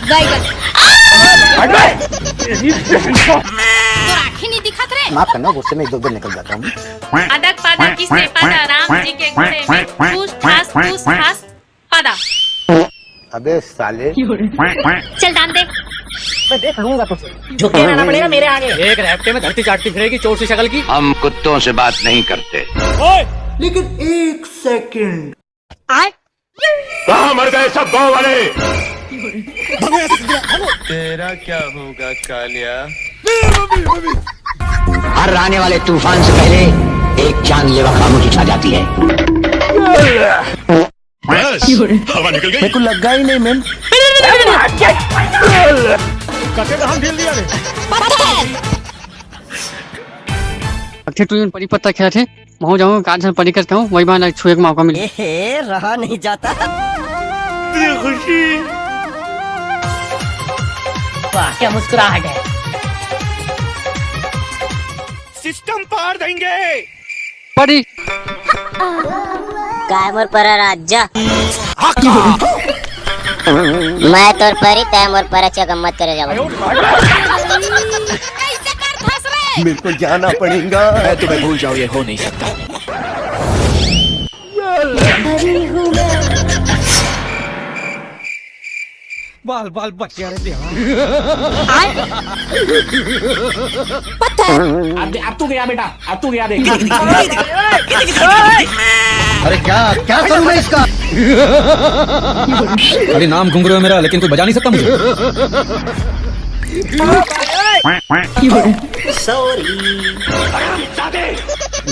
बैगन तो आँखें नहीं दिखत रे। माफ करना, गुस्से में इधर उधर निकल जाता हूँ। अदक पादा किसने पादा राम जी के घोड़े में फूस फास पादा। अबे साले। चल दान दे। मैं देख लूंगा तुझे। झुके रहना पड़ेगा मेरे आगे। एक रैप्टे में धरती चाटती फिरेगी चोर सी शक्ल की। हम कुत्तों से बात नहीं करते। लेकिन एक सेकंड, कहाँ मर गए सब गाँव वाले? तेरा क्या होगा कालिया? हर आने वाले तूफान से पहले एक जानलेवा खामोशी छा जाती है। बस हवा निकल गई। मेरे को लगा ही नहीं मैम। हम ढील दिया रे। तू परी पत्ता खेला थे वहाँ जाऊँगा काज से परी करता हूँ वही बार छुए का मौका मिले। रहा नहीं जाता। खुशी वाह क्या मुस्कुराहट है। सिस्टम पार देंगे। परी काय मोर पर राजा मैं तोर परी तय मोर पर अच्छा गम्मत करे जाओ। कैसे कर फंस रे। मेरे को जाना पड़ेगा। मैं तुम्हें भूल जाऊँ, ये हो नहीं सकता। बाल बाल बच गया रे। अब तू गया बेटा, अब तू गया देख। अरे क्या क्या करूँ मैं इसका? अरे नाम घुंघरू है मेरा, लेकिन कोई बजा नहीं सकता मुझे।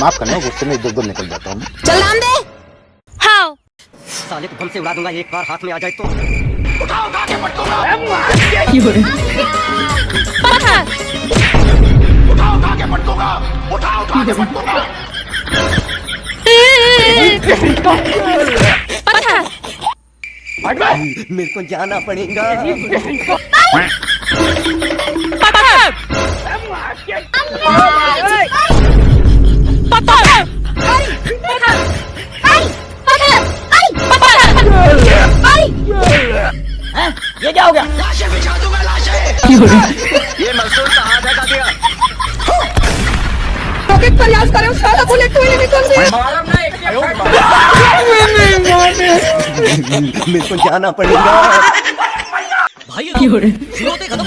माफ करना, गुस्से में इधर उधर निकल जाता हूँ। चल दान दे। हाँ साले को बम से उड़ा दूंगा एक बार हाथ में आ जाए तो। मेरे को जाना पड़ेगा। ये क्या हो गया? लाशें बिछा दूंगा, लाशें। ये मजदूर का हाथ हटा दिया। रॉकेट प्रयास करो साला बुलेट टूले निकल दे। मेरे को जाना पड़ेगा। भाई खत्म।